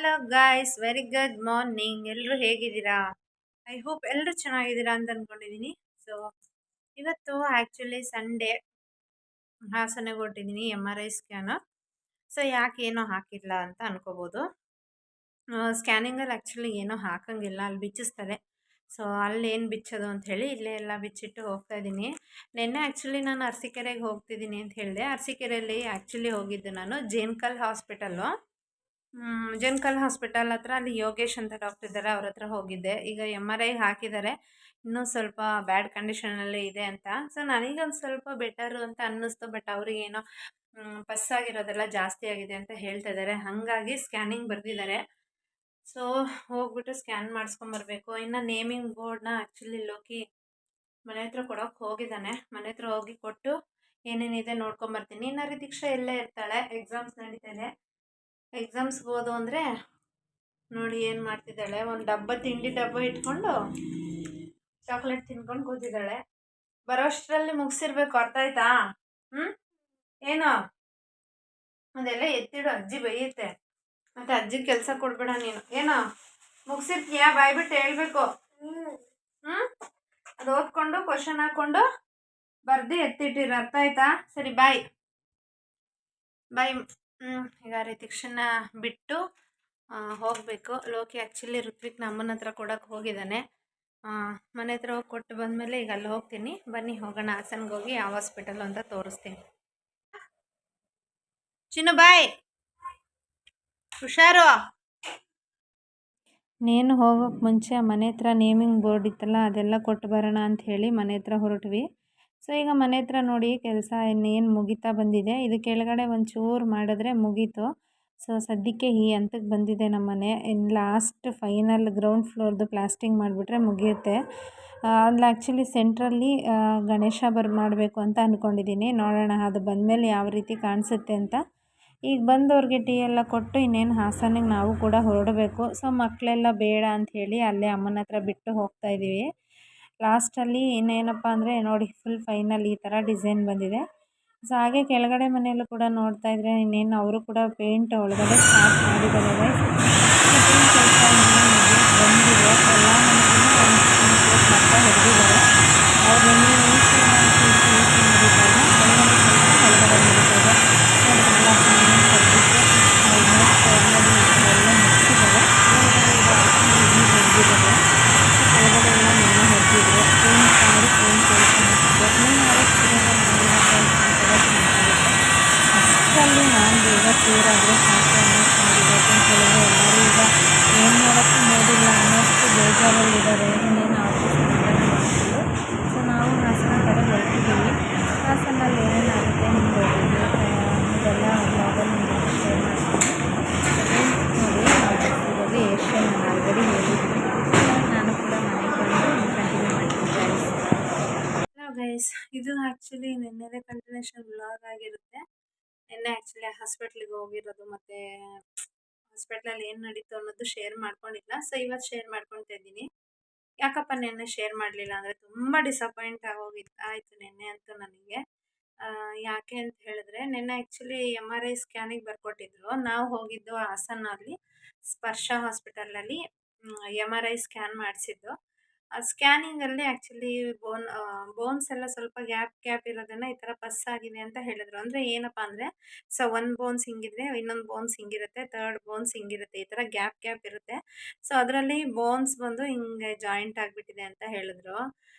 Hello guys, very good morning. ಎಲ್ಲರೂ ಹೇಗಿದ್ದೀರಾ? I hope ಎಲ್ಲರೂ ಚೆನ್ನಾಗಿದ್ದೀರಾ ಅಂತ ಅನ್ಕೊಂಡಿದ್ದೀನಿ. ಸೊ ಇವತ್ತು ಆ್ಯಕ್ಚುಲಿ ಸಂಡೇ ಹಾಸನಗೆ ಹೊರಟಿದ್ದೀನಿ MRI ಸ್ಕ್ಯಾನ್. ಸೊ ಯಾಕೆ ಏನೋ ಹಾಕಿಲ್ಲ ಅಂತ ಅನ್ಕೋಬೋದು. ಸ್ಕ್ಯಾನಿಂಗಲ್ಲಿ ಆ್ಯಕ್ಚುಲಿ ಏನೋ ಹಾಕಂಗಿಲ್ಲ, ಅಲ್ಲಿ ಬಿಚ್ಚಿಸ್ತಾರೆ. ಸೊ ಅಲ್ಲಿ ಏನು ಬಿಚ್ಚೋದು ಅಂತ ಹೇಳಿ ಇಲ್ಲೇ ಎಲ್ಲ ಬಿಚ್ಚಿಟ್ಟು ಹೋಗ್ತಾ ಇದ್ದೀನಿ. ನಿನ್ನೆ ಆ್ಯಕ್ಚುಲಿ ನಾನು ಅರಸೀಕೆರೆಗೆ ಹೋಗ್ತಿದ್ದೀನಿ ಅಂತ ಹೇಳಿದೆ. ಅರಸೀಕೆರೆಯಲ್ಲಿ ಆ್ಯಕ್ಚುಲಿ ಹೋಗಿದ್ದು ನಾನು ಜೇನ್ಕಲ್ ಹಾಸ್ಪಿಟಲ್ಲು. ಜೇನ್ಕಲ್ ಹಾಸ್ಪಿಟಲ್ ಹತ್ರ ಅಲ್ಲಿ ಯೋಗೇಶ್ ಅಂತ ಡಾಕ್ಟರ್ ಇದ್ದಾರೆ, ಅವ್ರ ಹತ್ರ ಹೋಗಿದ್ದೆ. ಈಗ MRI ಹಾಕಿದ್ದಾರೆ, ಇನ್ನೂ ಸ್ವಲ್ಪ ಬ್ಯಾಡ್ ಕಂಡೀಷನಲ್ಲಿ ಇದೆ ಅಂತ. ಸೊ ನನಗೊಂದು ಸ್ವಲ್ಪ ಬೆಟರು ಅಂತ ಅನ್ನಿಸ್ತು. ಬಟ್ ಅವ್ರಿಗೇನೋ ಪಸ್ಸಾಗಿರೋದೆಲ್ಲ ಜಾಸ್ತಿ ಆಗಿದೆ ಅಂತ ಹೇಳ್ತಾ ಇದ್ದಾರೆ. ಹಾಗಾಗಿ ಸ್ಕ್ಯಾನಿಂಗ್ ಬರೆದಿದ್ದಾರೆ. ಸೊ ಹೋಗ್ಬಿಟ್ಟು ಸ್ಕ್ಯಾನ್ ಮಾಡಿಸ್ಕೊಂಬರ್ಬೇಕು. ಇನ್ನು ನೇಮಿಂಗ್ ಬೋರ್ಡ್ನ ಆ್ಯಕ್ಚುಲಿ ಲೋಕಿ ಮನೆ ಹತ್ರ ಕೊಡೋಕೆ ಹೋಗಿದ್ದಾನೆ. ಮನೆ ಹತ್ರ ಹೋಗಿ ಕೊಟ್ಟು ಏನೇನಿದೆ ನೋಡ್ಕೊಂಬರ್ತೀನಿ. ಇನ್ನು ರಿದೀಕ್ಷಾ ಎಲ್ಲೇ ಇರ್ತಾಳೆ, ಎಕ್ಸಾಮ್ಸ್ ನಡೀತಾಯಿದೆ. ಎಕ್ಸಾಮ್ಸ್ಗೆ ಹೋದು ಅಂದರೆ ನೋಡಿ ಏನು ಮಾಡ್ತಿದ್ದಾಳೆ, ಒಂದು ತಿಂಡಿ ಡಬ್ಬ ಇಟ್ಕೊಂಡು ಚಾಕ್ಲೇಟ್ ತಿನ್ಕೊಂಡು ಕೂತಿದ್ದಾಳೆ. ಬರೋಷ್ಟರಲ್ಲಿ ಮುಗಿಸಿರ್ಬೇಕು, ಅರ್ಥ ಆಯ್ತಾ? ಏನೋ ಅದೆಲ್ಲ ಎತ್ತಿಡು, ಅಜ್ಜಿ ಬೈಯುತ್ತೆ. ಮತ್ತು ಅಜ್ಜಿ ಕೆಲಸ ಕೊಡ್ಬೇಡ ನೀನು. ಏನೋ ಮುಗಿಸಿರ್ತೀಯಾ? ಬಾಯ್ಬಿಟ್ಟು ಹೇಳ್ಬೇಕು. ಅದು ಓದ್ಕೊಂಡು ಕ್ವಶನ್ ಹಾಕ್ಕೊಂಡು ಬರ್ದು ಎತ್ತಿಟ್ಟಿರು, ಅರ್ಥ ಆಯ್ತಾ? ಸರಿ, ಬಾಯ್. ಈಗ ರಿತಿಕ್ಷನ್ನ ಬಿಟ್ಟು ಹೋಗಬೇಕು. ಲೋಕಿ ಆ್ಯಕ್ಚುಲಿ ಋತ್ವಿಕ್ನ ಅಮ್ಮನ ಹತ್ರ ಕೊಡೋಕೆ ಹೋಗಿದ್ದಾನೆ. ಮನೆ ಹತ್ರ ಹೋಗಿ ಕೊಟ್ಟು ಬಂದಮೇಲೆ ಈಗ ಅಲ್ಲಿ ಹೋಗ್ತೀನಿ. ಬನ್ನಿ ಹೋಗೋಣ, ಹಾಸನ್ಗೆ ಹೋಗಿ ಯಾವ ಹಾಸ್ಪಿಟಲ್ ಅಂತ ತೋರಿಸ್ತೀನಿ. ಚಿನ್ನು ಬಾಯ್, ಹುಷಾರು. ನೇನು ಹೋಗೋಕೆ ಮುಂಚೆ ಮನೆ ಹತ್ರ ನೇಮಿಂಗ್ ಬೋರ್ಡ್ ಇತ್ತಲ್ಲ, ಅದೆಲ್ಲ ಕೊಟ್ಟು ಬರೋಣ ಅಂತ ಹೇಳಿ ಮನೆ ಹತ್ರ ಹೊರಟ್ವಿ. ಸೊ ಈಗ ಮನೆ ಹತ್ರ ನೋಡಿ ಕೆಲಸ ಇನ್ನೇನು ಮುಗಿತಾ ಬಂದಿದೆ. ಇದು ಕೆಳಗಡೆ ಒಂಚೂರು ಮಾಡಿದ್ರೆ ಮುಗೀತು. ಸೊ ಸದ್ಯಕ್ಕೆ ಈ ಹಂತಕ್ಕೆ ಬಂದಿದೆ ನಮ್ಮ ಮನೆ. ಇನ್ನು ಲಾಸ್ಟ್ ಫೈನಲ್ ಗ್ರೌಂಡ್ ಫ್ಲೋರ್ದು ಪ್ಲಾಸ್ಟಿಂಗ್ ಮಾಡಿಬಿಟ್ರೆ ಮುಗಿಯುತ್ತೆ. ಅಲ್ಲಿ ಆ್ಯಕ್ಚುಲಿ ಸೆಂಟ್ರಲ್ಲಿ ಗಣೇಶ ಮಾಡಬೇಕು ಅಂತ ಅಂದ್ಕೊಂಡಿದ್ದೀನಿ. ನೋಡೋಣ ಅದು ಬಂದಮೇಲೆ ಯಾವ ರೀತಿ ಕಾಣಿಸುತ್ತೆ ಅಂತ. ಈಗ ಬಂದವ್ರಿಗೆ ಟೀ ಎಲ್ಲ ಕೊಟ್ಟು ಇನ್ನೇನು ಹಾಸನಿಗೆ ನಾವು ಕೂಡ ಹೊರಡಬೇಕು. ಸೊ ಮಕ್ಕಳೆಲ್ಲ ಬೇಡ ಅಂಥೇಳಿ ಅಲ್ಲೇ ಅಮ್ಮನ ಹತ್ರ ಬಿಟ್ಟು ಹೋಗ್ತಾಯಿದ್ದೀವಿ. ಲಾಸ್ಟಲ್ಲಿ ಇನ್ನೇನಪ್ಪ ಅಂದರೆ ನೋಡಿ, ಫುಲ್ ಫೈನಲ್ ಈ ಥರ ಡಿಸೈನ್ ಬಂದಿದೆ. ಸೊ ಹಾಗೆ ಕೆಳಗಡೆ ಮನೆಯಲ್ಲೂ ಕೂಡ ನೋಡ್ತಾ ಇದ್ರೆ ಇನ್ನೇನು ಅವರು ಕೂಡ ಪೇಂಟ್ ಒಳಗಡೆ ಸ್ಟಾರ್ಟ್ ಮಾಡಿದ್ದಾರೆ. ಪೇಂಟ್ ಕೆಲಸ ಬಂದಿದೆ. ಎಲ್ಲ ಮನೆಗೂ ಒಂದು ಮಟ್ಟ ಹೊಡೆದಿದ್ದಾರೆ. ಅವ್ರು ಅಷ್ಟರಲ್ಲಿ ನಾನು ಬೇಗ ಕ್ಲಿಯರಾದರೆ ಸಾಕು ಅನ್ನೋಷ್ಟು ಮಾಡಿದೆ. ಯಾಕೆಂತ ಹೇಳಿದ್ರೆ ಎಲ್ಲರೂ ಈಗ ಏನು ಮಾಡೋಕ್ಕೂ ನೋಡಿಲ್ಲ ಅನ್ನೋಷ್ಟು ಬೇಜಾರಲ್ಲಿದ್ದಾರೆ. ಇನ್ನೇನು ಆಫೀಸ್ ಮಾಡ್ತಿದ್ರು. ಸೊ ನಾವು ಹಾಸನ ಕಡೆ ಹೊರಟಿದ್ದೀವಿ. ಹಾಸನಲ್ಲಿ ಏನೇನಾಗುತ್ತೆ ಹಿಂಗೆ ಹೋಗಿದ್ವಿ ಇದೆಲ್ಲ ಬ್ಲಾಗಲ್ಲಿ ನಿಮಗೆ ಶೇರ್ ಮಾಡ್ತೀನಿ. ನೋಡಿ ಬಸ್ಸಿನಲ್ಲಿ ಏಷ್ಯನ್ ನಾನು ಆಲ್ರೆಡಿ ಹೇಳಿದ್ದೀನಿ. ನಾನು ಕೂಡ ಮನೆಗೆ ಬಂದು ಕಂಟಿನ್ಯೂ ಮಾಡ್ತೀನಿ ಗೈಸ್. ಹಲೋ ಗೈಸ್, ಇದು ಆ್ಯಕ್ಚುಲಿ ನಿನ್ನೆದೇ ಕಂಟಿನ್ಯೂಷನ್ ಬ್ಲಾಗ್ ಆಗಿರುತ್ತೆ. ನಿನ್ನೆ ಆ್ಯಕ್ಚುಲಿ ಹಾಸ್ಪಿಟ್ಲಿಗೆ ಹೋಗಿರೋದು ಮತ್ತು ಹಾಸ್ಪಿಟ್ಲಲ್ಲಿ ಏನು ನಡೀತು ಅನ್ನೋದು ಶೇರ್ ಮಾಡ್ಕೊಂಡಿಲ್ಲ. ಸೊ ಇವತ್ತು ಶೇರ್ ಮಾಡ್ಕೊತಾ ಇದ್ದೀನಿ. ಯಾಕಪ್ಪ ನಿನ್ನೆ ಶೇರ್ ಮಾಡಲಿಲ್ಲ ಅಂದರೆ ತುಂಬ ಡಿಸಪಾಯಿಂಟ್ ಆಯಿತು ನಿನ್ನೆ ಅಂತೂ ನನಗೆ. ಯಾಕೆ ಅಂತ ಹೇಳಿದ್ರೆ ನಿನ್ನೆ ಆ್ಯಕ್ಚುಲಿ MRI ಸ್ಕ್ಯಾನಿಗೆ ಬರ್ಕೊಟ್ಟಿದ್ರು. ನಾವು ಹೋಗಿದ್ದು ಹಾಸನಲ್ಲಿ ಸ್ಪರ್ಶ ಹಾಸ್ಪಿಟಲಲ್ಲಿ MRI ಸ್ಕ್ಯಾನ್ ಮಾಡಿಸಿದ್ದು. ಸ್ಕ್ಯಾನಿಂಗಲ್ಲಿ ಆ್ಯಕ್ಚುಲಿ ಬೋನ್ಸ್ ಎಲ್ಲ ಸ್ವಲ್ಪ ಗ್ಯಾಪ್ ಇರೋದನ್ನು ಈ ಥರ ಪಸ್ಸಾಗಿದೆ ಅಂತ ಹೇಳಿದ್ರು. ಅಂದರೆ ಏನಪ್ಪ ಅಂದರೆ, ಸೊ ಒಂದು ಬೋನ್ಸ್ ಹಿಂಗಿದ್ರೆ ಇನ್ನೊಂದು ಬೋನ್ಸ್ ಹಿಂಗಿರುತ್ತೆ, ಥರ್ಡ್ ಬೋನ್ಸ್ ಹಿಂಗಿರುತ್ತೆ, ಈ ಥರ ಗ್ಯಾಪ್ ಇರುತ್ತೆ. ಸೊ ಅದರಲ್ಲಿ ಬೋನ್ಸ್ ಬಂದು ಹಿಂಗೆ ಜಾಯಿಂಟ್ ಆಗಿಬಿಟ್ಟಿದೆ ಅಂತ ಹೇಳಿದ್ರು.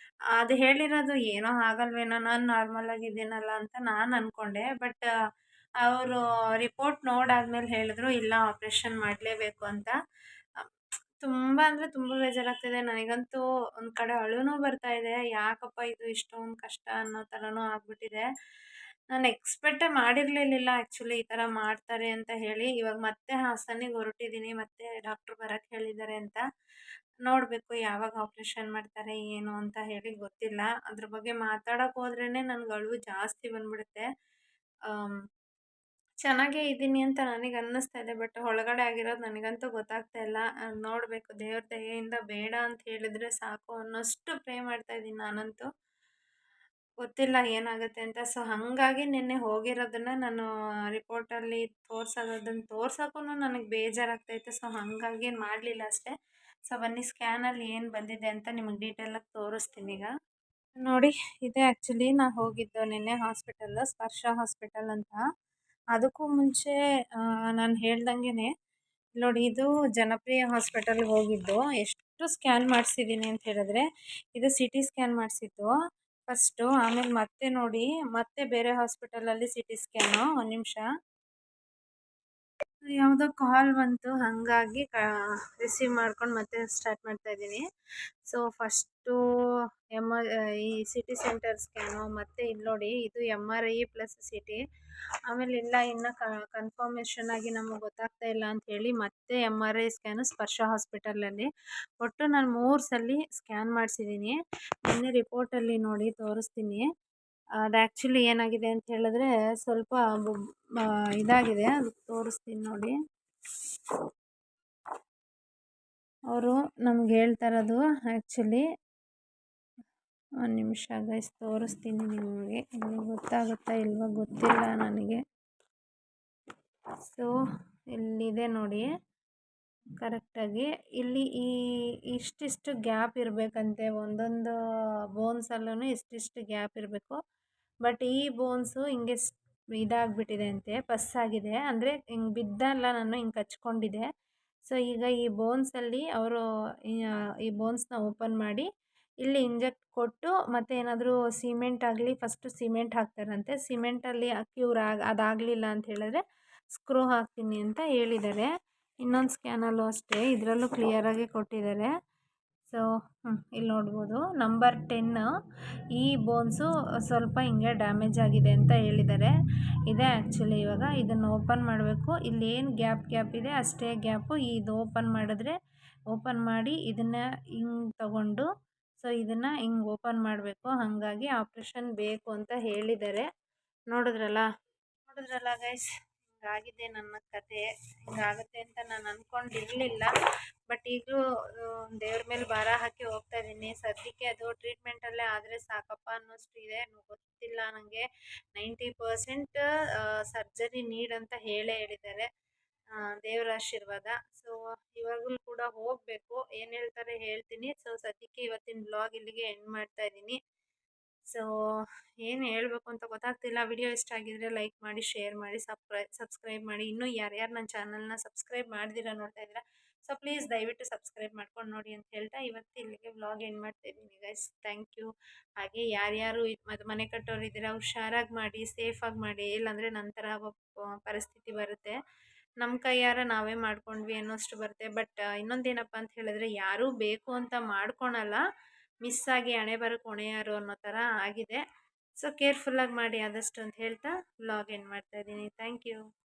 ಅದು ಹೇಳಿರೋದು ಏನೋ ಆಗಲ್ವೇನೋ, ನಾನು ನಾರ್ಮಲಾಗಿ ಇದ್ದೀನಲ್ಲ ಅಂತ ನಾನು ಅಂದ್ಕೊಂಡೆ. ಬಟ್ ಅವರು ರಿಪೋರ್ಟ್ ನೋಡಾದ್ಮೇಲೆ ಹೇಳಿದ್ರು ಇಲ್ಲ, ಆಪ್ರೇಷನ್ ಮಾಡಲೇಬೇಕು ಅಂತ. ತುಂಬ ಅಂದರೆ ತುಂಬ ಬೇಜಾರಾಗ್ತಿದೆ ನನಗಂತೂ. ಒಂದು ಕಡೆ ಅಳುನೂ ಬರ್ತಾ ಇದೆ. ಯಾಕಪ್ಪ ಇದು ಇಷ್ಟೊಂದು ಕಷ್ಟ ಅನ್ನೋ ಥರನೂ ಆಗ್ಬಿಟ್ಟಿದೆ. ನಾನು ಎಕ್ಸ್ಪೆಕ್ಟೇ ಮಾಡಿರಲಿಲ್ಲ ಆ್ಯಕ್ಚುಲಿ ಈ ಥರ ಮಾಡ್ತಾರೆ ಅಂತ ಹೇಳಿ. ಇವಾಗ ಮತ್ತೆ ಹಾಸನಿಗೆ ಹೊರಟಿದ್ದೀನಿ, ಮತ್ತೆ ಡಾಕ್ಟ್ರು ಬರೋಕ್ಕೆ ಹೇಳಿದ್ದಾರೆ ಅಂತ. ನೋಡಬೇಕು ಯಾವಾಗ ಆಪ್ರೇಷನ್ ಮಾಡ್ತಾರೆ ಏನು ಅಂತ ಹೇಳಿ ಗೊತ್ತಿಲ್ಲ. ಅದ್ರ ಬಗ್ಗೆ ಮಾತಾಡೋಕೆ ಹೋದ್ರೇ ನನಗೆ ಅಳು ಜಾಸ್ತಿ ಬಂದ್ಬಿಡುತ್ತೆ. ಚೆನ್ನಾಗೇ ಇದ್ದೀನಿ ಅಂತ ನನಗೆ ಅನ್ನಿಸ್ತಾ ಇದೆ. ಬಟ್ ಒಳಗಡೆ ಆಗಿರೋದು ನನಗಂತೂ ಗೊತ್ತಾಗ್ತಾ ಇಲ್ಲ. ನೋಡಬೇಕು, ದೇವ್ರ ದಯೆಯಿಂದ ಬೇಡ ಅಂತ ಹೇಳಿದರೆ ಸಾಕು ಅನ್ನೋಷ್ಟು ಪ್ರೇ ಮಾಡ್ತಾ ಇದ್ದೀನಿ ನಾನಂತೂ. ಗೊತ್ತಿಲ್ಲ ಏನಾಗುತ್ತೆ ಅಂತ. ಸೊ ಹಾಗಾಗಿ ನಿನ್ನೆ ಹೋಗಿರೋದನ್ನ ನಾನು ರಿಪೋರ್ಟಲ್ಲಿ ತೋರ್ಸೋದನ್ನ ತೋರ್ಸೋಕ್ಕೂ ನನಗೆ ಬೇಜಾರಾಗ್ತೈತೆ. ಸೊ ಹಾಗಾಗಿ ಏನು ಮಾಡಲಿಲ್ಲ ಅಷ್ಟೇ. ಸೊ ಬನ್ನಿ ಸ್ಕ್ಯಾನಲ್ಲಿ ಏನು ಬಂದಿದೆ ಅಂತ ನಿಮಗೆ ಡೀಟೇಲಾಗಿ ತೋರಿಸ್ತೀನಿ ಈಗ. ನೋಡಿ, ಇದೇ ಆ್ಯಕ್ಚುಲಿ ನಾ ಹೋಗಿದ್ದು ನಿನ್ನೆ ಹಾಸ್ಪಿಟಲ್, ಸ್ಪರ್ಶ ಹಾಸ್ಪಿಟಲ್ ಅಂತ. ಅದಕ್ಕೂ ಮುಂಚೆ ನಾನು ಹೇಳ್ದಂಗೆ ನೋಡಿ, ಇದು ಜನಪ್ರಿಯ ಹಾಸ್ಪಿಟಲ್ಗೆ ಹೋಗಿದ್ದು. ಎಷ್ಟು ಸ್ಕ್ಯಾನ್ ಮಾಡಿಸಿದ್ದೀನಿ ಅಂತ ಹೇಳಿದ್ರೆ, ಇದು ಸಿ ಟಿ ಸ್ಕ್ಯಾನ್ ಮಾಡಿಸಿದ್ದು ಫಸ್ಟು. ಆಮೇಲೆ ಮತ್ತೆ ನೋಡಿ, ಮತ್ತೆ ಬೇರೆ ಹಾಸ್ಪಿಟಲಲ್ಲಿ ಸಿ ಟಿ ಸ್ಕ್ಯಾನು. ಒಂದು ನಿಮಿಷ, ಯಾವುದೋ ಕಾಲ್ ಬಂತು, ಹಾಗಾಗಿ ರಿಸೀವ್ ಮಾಡ್ಕೊಂಡು ಮತ್ತೆ ಸ್ಟಾರ್ಟ್ ಮಾಡ್ತಾ ಇದ್ದೀನಿ. ಸೊ ಫಸ್ಟು ಈ ಸಿಟಿ ಸೆಂಟರ್ ಸ್ಕ್ಯಾನು, ಮತ್ತು ಇಲ್ಲಿ ನೋಡಿ ಇದು MRI ಪ್ಲಸ್ ಸಿ ಟಿ. ಆಮೇಲೆ ಇಲ್ಲ ಇನ್ನು ಕನ್ಫರ್ಮೇಷನ್ ಆಗಿ ನಮಗೆ ಗೊತ್ತಾಗ್ತಾ ಇಲ್ಲ ಅಂಥೇಳಿ ಮತ್ತೆ MRI ಸ್ಕ್ಯಾನು ಸ್ಪರ್ಶ ಹಾಸ್ಪಿಟಲಲ್ಲಿ. ಒಟ್ಟು ನಾನು 3 ಸಲ ಸ್ಕ್ಯಾನ್ ಮಾಡಿಸಿದ್ದೀನಿ. ನಿನ್ನೆ ರಿಪೋರ್ಟಲ್ಲಿ ನೋಡಿ ತೋರಿಸ್ತೀನಿ. ಅದು ಆ್ಯಕ್ಚುಲಿ ಏನಾಗಿದೆ ಅಂತ ಹೇಳಿದ್ರೆ ಸ್ವಲ್ಪ ಇದಾಗಿದೆ, ಅದು ತೋರಿಸ್ತೀನಿ ನೋಡಿ. ಅವರು ನಮ್ಗೆ ಹೇಳ್ತಾ ಇರೋದು ಆ್ಯಕ್ಚುಲಿ, ಒಂದು ನಿಮಿಷ ಗೈಸ್ ತೋರಿಸ್ತೀನಿ ನಿಮಗೆ. ಇಲ್ಲಿ ಗೊತ್ತಾಗುತ್ತಾ ಇಲ್ವಾ ಗೊತ್ತಿಲ್ಲ ನನಗೆ. ಸೊ ಇಲ್ಲಿದೆ ನೋಡಿ ಕರೆಕ್ಟಾಗಿ. ಇಲ್ಲಿ ಇಷ್ಟಿಷ್ಟು ಗ್ಯಾಪ್ ಇರಬೇಕಂತೆ, ಒಂದೊಂದು ಬೋನ್ಸಲ್ಲೂ ಇಷ್ಟಿಷ್ಟು ಗ್ಯಾಪ್ ಇರಬೇಕು. ಬಟ್ ಈ ಬೋನ್ಸು ಹಿಂಗೆ ಇದಾಗಿಬಿಟ್ಟಿದೆ ಅಂತೆ, ಪಸ್ಸಾಗಿದೆ. ಅಂದರೆ ಹಿಂಗೆ ಬಿದ್ದಲ್ಲ, ನಾನು ಹಿಂಗೆ ಕಚ್ಕೊಂಡಿದ್ದೆ. ಸೊ ಈಗ ಈ ಬೋನ್ಸಲ್ಲಿ ಅವರು ಈ ಬೋನ್ಸ್ನ ಓಪನ್ ಮಾಡಿ ಇಲ್ಲಿ ಇಂಜೆಕ್ಟ್ ಕೊಟ್ಟು, ಮತ್ತು ಏನಾದರೂ ಸಿಮೆಂಟ್ ಆಗಲಿ, ಫಸ್ಟು ಸಿಮೆಂಟ್ ಹಾಕ್ತಾರಂತೆ. ಸಿಮೆಂಟಲ್ಲಿ ಕ್ಯೂರ್ ಅದಾಗಲಿಲ್ಲ ಅಂತ ಹೇಳಿದ್ರೆ ಸ್ಕ್ರೂ ಹಾಕ್ತೀನಿ ಅಂತ ಹೇಳಿದ್ದಾರೆ. ಇನ್ನೊಂದು ಸ್ಕ್ಯಾನಲ್ಲೂ ಅಷ್ಟೇ, ಇದರಲ್ಲೂ ಕ್ಲಿಯರಾಗಿ ಕೊಟ್ಟಿದ್ದಾರೆ. ಸೊ ಇಲ್ಲಿ ನೋಡ್ಬೋದು ನಂಬರ್ 10 ಈ ಬೋನ್ಸು ಸ್ವಲ್ಪ ಹಿಂಗೆ ಡ್ಯಾಮೇಜ್ ಆಗಿದೆ ಅಂತ ಹೇಳಿದ್ದಾರೆ. ಇದೇ ಆ್ಯಕ್ಚುಲಿ ಇವಾಗ ಇದನ್ನು ಓಪನ್ ಮಾಡಬೇಕು. ಇಲ್ಲೇನು ಗ್ಯಾಪ್ ಇದೆ ಅಷ್ಟೇ ಗ್ಯಾಪು. ಇದು ಓಪನ್ ಮಾಡಿ ಇದನ್ನು ಹಿಂಗೆ ತಗೊಂಡು, ಸೊ ಇದನ್ನು ಹಿಂಗೆ ಓಪನ್ ಮಾಡಬೇಕು. ಹಾಗಾಗಿ ಆಪ್ರೇಷನ್ ಬೇಕು ಅಂತ ಹೇಳಿದ್ದಾರೆ. ನೋಡಿದ್ರಲ್ಲ ಗೈಸ್, ಹಿಂಗಾಗಿದೆ ನನ್ನ ಕತೆ. ಹಿಂಗಾಗುತ್ತೆ ಅಂತ ನಾನು ಅಂದ್ಕೊಂಡಿರಲಿಲ್ಲ. ಬಟ್ ಈಗಲೂ ದೇವ್ರ ಮೇಲೆ ಭಾರ ಹಾಕಿ ಹೋಗ್ತಾ ಇದ್ದೀನಿ. ಸದ್ಯಕ್ಕೆ ಅದು ಟ್ರೀಟ್ಮೆಂಟಲ್ಲೇ ಆದರೆ ಸಾಕಪ್ಪ ಅನ್ನೋಷ್ಟು ಇದೆ. ಗೊತ್ತಿಲ್ಲ ನನಗೆ. 90% ಸರ್ಜರಿ ನೀಡ್ ಅಂತ ಹೇಳಿದ್ದಾರೆ. ದೇವರ ಆಶೀರ್ವಾದ. ಸೊ ಇವಾಗಲೂ ಕೂಡ ಹೋಗಬೇಕು. ಏನು ಹೇಳ್ತಾರೆ ಹೇಳ್ತೀನಿ. ಸೊ ಸದ್ಯಕ್ಕೆ ಇವತ್ತಿನ ಬ್ಲಾಗ್ ಇಲ್ಲಿಗೆ ಎಂಡ್ ಮಾಡ್ತಾ ಇದ್ದೀನಿ. ಸೊ ಏನು ಹೇಳಬೇಕು ಅಂತ ಗೊತ್ತಾಗ್ತಿಲ್ಲ. ವಿಡಿಯೋ ಇಷ್ಟ ಆಗಿದ್ರೆ ಲೈಕ್ ಮಾಡಿ, ಶೇರ್ ಮಾಡಿ, ಸಬ್ಸ್ಕ್ರೈಬ್ ಮಾಡಿ. ಇನ್ನೂ ಯಾರ್ಯಾರು ನನ್ನ ಚಾನಲ್ನ ಸಬ್ಸ್ಕ್ರೈಬ್ ಮಾಡ್ದಿರ ನೋಡ್ತಾ ಇದ್ದೀರಾ, ಸೊ ಪ್ಲೀಸ್ ದಯವಿಟ್ಟು ಸಬ್ಸ್ಕ್ರೈಬ್ ಮಾಡ್ಕೊಂಡು ನೋಡಿ ಅಂತ ಹೇಳ್ತಾ ಇವತ್ತು ಇಲ್ಲಿಗೆ ವ್ಲಾಗ್ ಎಂಡ್ ಮಾಡ್ತಾ ಇದ್ದೀನಿ ಗೈಸ್. Thank you. ಹಾಗೆ ಯಾರ್ಯಾರು ಮನೆ ಕಟ್ಟೋರು ಇದ್ದೀರಾ, ಹುಷಾರಾಗಿ ಮಾಡಿ, ಸೇಫಾಗಿ ಮಾಡಿ. ಇಲ್ಲಾಂದರೆ ನಂತರ ಪರಿಸ್ಥಿತಿ ಬರುತ್ತೆ. ನಮ್ಮ ಕೈಯಾರ ನಾವೇ ಮಾಡ್ಕೊಂಡ್ವಿ ಅನ್ನೋಷ್ಟು ಬರುತ್ತೆ. ಬಟ್ ಇನ್ನೊಂದೇನಪ್ಪ ಅಂತ ಹೇಳಿದ್ರೆ, ಯಾರೂ ಬೇಕು ಅಂತ ಮಾಡ್ಕೊಳಲ್ಲ, ಮಿಸ್ ಆಗಿ ಹಣೆ ಬರಕ್ಕೆ ಹೊಣೆಯಾರು ಅನ್ನೋ ಥರ ಆಗಿದೆ. ಸೊ ಕೇರ್ಫುಲ್ಲಾಗಿ ಮಾಡಿ ಆದಷ್ಟು ಅಂತ ಹೇಳ್ತಾ ವ್ಲಾಗ್ ಎಂಡ್ ಮಾಡ್ತಾ ಇದ್ದೀನಿ. Thank you.